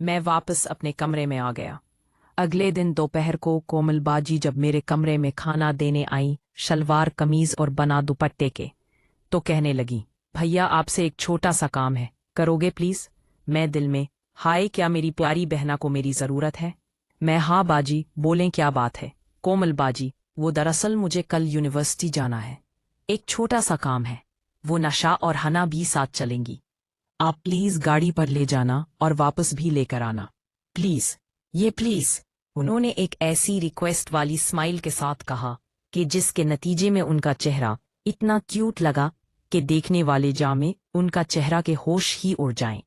मैं वापस अपने कमरे में आ गया। अगले दिन दोपहर को कोमल बाजी जब मेरे कमरे में खाना देने आई, शलवार कमीज और बना दुपट्टे के, तो कहने लगी, भैया आपसे एक छोटा सा काम है, करोगे प्लीज? मैं दिल में, हाय क्या मेरी प्यारी बहना को मेरी जरूरत है? मैं, हाँ बाजी बोलें क्या बात है? कोमल बाजी, वो दरअसल मुझे कल यूनिवर्सिटी जाना है, एक छोटा सा काम है, वो नशा और हना भी साथ चलेंगी। आप प्लीज गाड़ी पर ले जाना और वापस भी लेकर आना, प्लीज, ये प्लीज। उन्होंने एक ऐसी रिक्वेस्ट वाली स्माइल के साथ कहा कि जिसके नतीजे में उनका चेहरा इतना क्यूट लगा कि देखने वाले जामे उनका चेहरा के होश ही उड़ जाएं।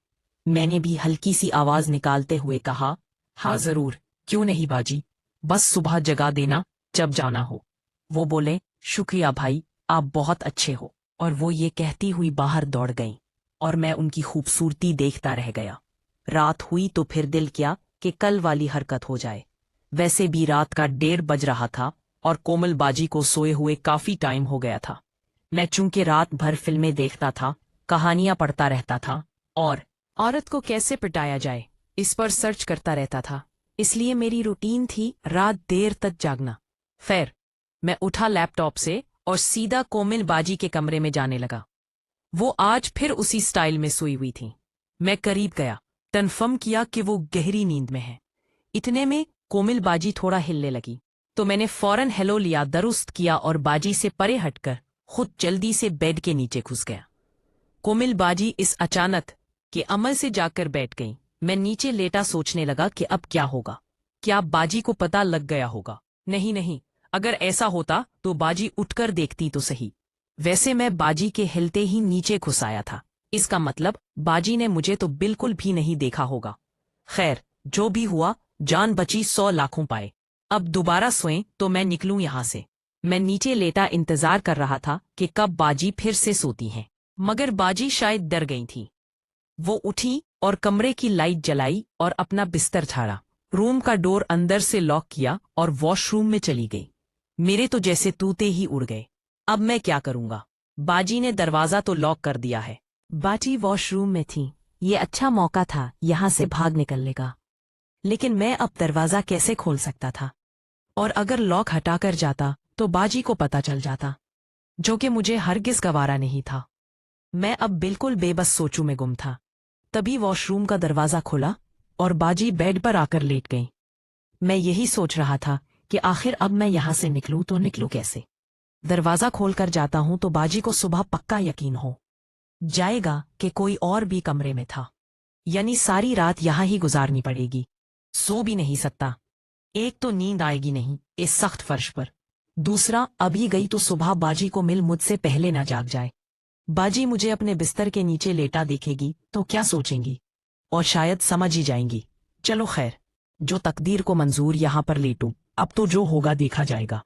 मैंने भी हल्की सी आवाज निकालते हुए कहा, हाँ जरूर, क्यों नहीं बाजी, बस सुबह जगा देना जब जाना हो। वो बोले, शुक्रिया भाई, आप बहुत अच्छे हो। और वो ये कहती हुई बाहर दौड़ गईं और मैं उनकी खूबसूरती देखता रह गया। रात हुई तो फिर दिल किया कि कल वाली हरकत हो जाए। वैसे भी रात का 1:30 बज रहा था और कोमल बाजी को सोए हुए काफी टाइम हो गया था। मैं चूंकि रात भर फिल्में देखता था, कहानियां पढ़ता रहता था और औरत को कैसे पिटाया जाए इस पर सर्च करता रहता था, इसलिए मेरी रूटीन थी रात देर तक जागना। खैर, मैं उठा लैपटॉप से और सीधा कोमल बाजी के कमरे में जाने लगा। वो आज फिर उसी स्टाइल में सोई हुई थी। मैं करीब गया, कन्फर्म किया कि वो गहरी नींद में है। इतने में कोमल बाजी थोड़ा हिलने लगी, तो मैंने फौरन हेलो लिया, दुरुस्त किया और बाजी से परे हटकर खुद जल्दी से बेड के नीचे घुस गया। कोमल बाजी इस अचानक के अमल से जाकर बैठ गई। मैं नीचे लेटा सोचने लगा कि अब क्या होगा। क्या बाजी को पता लग गया होगा? नहीं नहीं, अगर ऐसा होता तो बाजी उठकर देखती तो सही। वैसे मैं बाजी के हिलते ही नीचे घुस आया था, इसका मतलब बाजी ने मुझे तो बिल्कुल भी नहीं देखा होगा। खैर, जो भी हुआ, जान बची 100 लाखों पाए। अब दोबारा सोएं तो मैं निकलूं यहां से। मैं नीचे लेटा इंतजार कर रहा था कि कब बाजी फिर से सोती हैं, मगर बाजी शायद डर गई थी। वो उठी और कमरे की लाइट जलाई और अपना बिस्तर झाड़ा, रूम का डोर अंदर से लॉक किया और वॉशरूम में चली गई। मेरे तो जैसे तूते ही उड़ गए। अब मैं क्या करूंगा? बाजी ने दरवाजा तो लॉक कर दिया है। बाजी वॉशरूम में थी, ये अच्छा मौका था यहां से भाग निकलने का। लेकिन मैं अब दरवाजा कैसे खोल सकता था? और अगर लॉक हटाकर जाता तो बाजी को पता चल जाता, जो कि मुझे हरगिज गवारा नहीं था। मैं अब बिल्कुल बेबस सोचों में गुम था। तभी वॉशरूम का दरवाजा खुला और बाजी बेड पर आकर लेट गई। मैं यही सोच रहा था कि आखिर अब मैं यहां से निकलूं तो निकलूं कैसे। दरवाजा खोलकर जाता हूं तो बाजी को सुबह पक्का यकीन हो जाएगा कि कोई और भी कमरे में था, यानी सारी रात यहां ही गुजारनी पड़ेगी। सो भी नहीं सकता, एक तो नींद आएगी नहीं इस सख्त फर्श पर, दूसरा अभी गई तो सुबह बाजी को मिल मुझसे पहले ना जाग जाए। बाजी मुझे अपने बिस्तर के नीचे लेटा देखेगी तो क्या सोचेंगी, और शायद समझ ही जाएंगी। चलो खैर, जो तकदीर को मंजूर यहां पर लेटूं, अब तो जो होगा देखा जाएगा।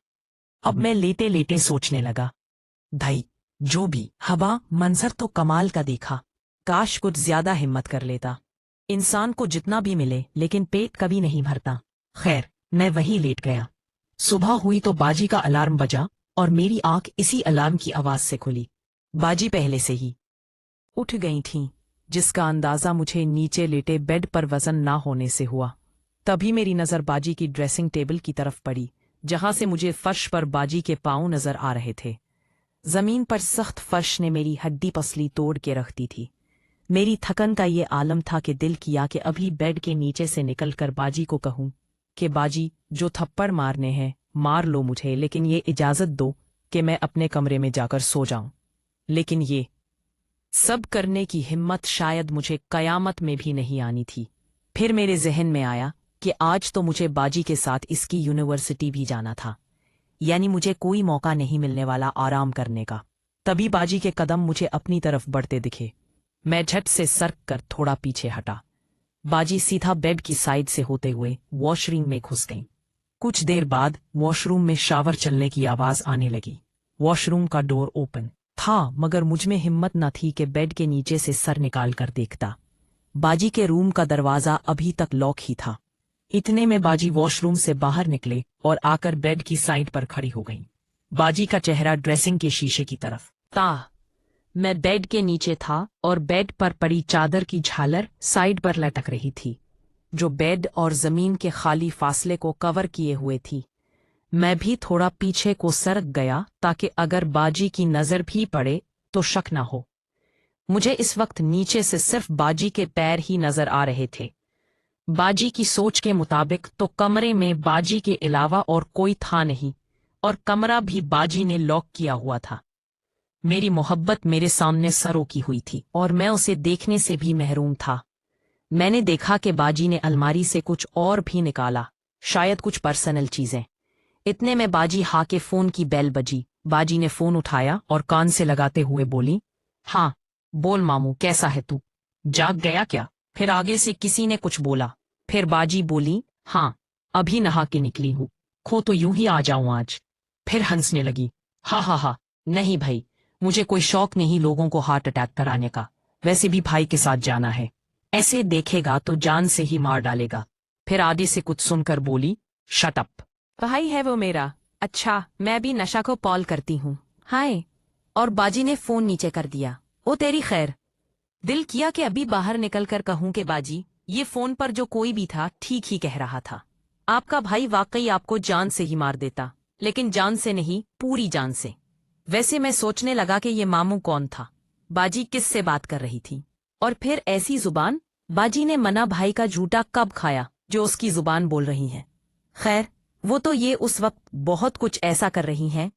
अब मैं लेटे लेटे सोचने लगा, भाई जो भी हवा मंजर तो कमाल का देखा, काश कुछ ज्यादा हिम्मत कर लेता। इंसान को जितना भी मिले लेकिन पेट कभी नहीं भरता। खैर, मैं वहीं लेट गया। सुबह हुई तो बाजी का अलार्म बजा और मेरी आंख इसी अलार्म की आवाज से खुली। बाजी पहले से ही उठ गई थीं, जिसका अंदाजा मुझे नीचे लेटे बेड पर वजन ना होने से हुआ। तभी मेरी नजर बाजी की ड्रेसिंग टेबल की तरफ पड़ी, जहां से मुझे फर्श पर बाजी के पांव नजर आ रहे थे। जमीन पर सख्त फर्श ने मेरी हड्डी पसली तोड़ के रख दी थी। मेरी थकन का ये आलम था कि दिल किया कि अभी बेड के नीचे से निकलकर बाजी को कहूं कि बाजी, जो थप्पड़ मारने हैं मार लो मुझे, लेकिन ये इजाजत दो कि मैं अपने कमरे में जाकर सो जाऊं। लेकिन ये सब करने की हिम्मत शायद मुझे कयामत में भी नहीं आनी थी। फिर मेरे जहन में आया कि आज तो मुझे बाजी के साथ इसकी यूनिवर्सिटी भी जाना था, यानी मुझे कोई मौका नहीं मिलने वाला आराम करने का। तभी बाजी के कदम मुझे अपनी तरफ बढ़ते दिखे। मैं झट से सरक कर थोड़ा पीछे हटा। बाजी सीधा बेड की साइड से होते हुए वॉशरूम में घुस गई। कुछ देर बाद वॉशरूम में शावर चलने की आवाज आने लगी। वॉशरूम का डोर ओपन था, मगर मुझमें हिम्मत न थी कि बेड के नीचे से सर निकाल कर देखता। बाजी के रूम का दरवाजा अभी तक लॉक ही था। इतने में बाजी वॉशरूम से बाहर निकले और आकर बेड की साइड पर खड़ी हो गई। बाजी का चेहरा ड्रेसिंग के शीशे की तरफ था। मैं बेड के नीचे था और बेड पर पड़ी चादर की झालर साइड पर लटक रही थी। जो बेड और जमीन के खाली फासले को कवर किए हुए थी। मैं भी थोड़ा पीछे को सरक गया ताकि अगर बाजी की नजर भी पड़े तो शक न हो। मुझे इस वक्त नीचे से सिर्फ बाजी के पैर ही नजर आ रहे थे। बाजी की सोच के मुताबिक तो कमरे में बाजी के अलावा और कोई था नहीं, और कमरा भी बाजी ने लॉक किया हुआ था। मेरी मोहब्बत मेरे सामने सर रोकी हुई थी और मैं उसे देखने से भी महरूम था। मैंने देखा कि बाजी ने अलमारी से कुछ और भी निकाला, शायद कुछ पर्सनल चीजें। इतने में बाजी हा के फोन की बेल बजी। बाजी ने फोन उठाया और कान से लगाते हुए बोली, हाँ बोल मामू, कैसा है तू, जाग गया क्या? फिर आगे से किसी ने कुछ बोला। फिर बाजी बोली, हाँ अभी नहा के निकली हूँ, खो तो यूं ही आ जाऊं आज। फिर हंसने लगी, हा हा हा, नहीं भाई, मुझे कोई शौक नहीं लोगों को हार्ट अटैक कराने का, वैसे भी भाई के साथ जाना है, ऐसे देखेगा तो जान से ही मार डालेगा। फिर आगे से कुछ सुनकर बोली, शट अप, भाई है वो मेरा। अच्छा मैं भी नशा को पॉल करती हूँ, हाय। और बाजी ने फोन नीचे कर दिया। ओ तेरी खैर। दिल किया कि अभी बाहर निकल कर कहूं कि बाजी, ये फोन पर जो कोई भी था ठीक ही कह रहा था। आपका भाई वाकई आपको जान से ही मार देता, लेकिन जान से नहीं, पूरी जान से। वैसे मैं सोचने लगा कि ये मामू कौन था, बाजी किस से बात कर रही थी, और फिर ऐसी जुबान। बाजी ने मना भाई का झूठा कब खाया जो उसकी जुबान बोल रही है। खैर वो तो ये उस वक्त बहुत कुछ ऐसा कर रही हैं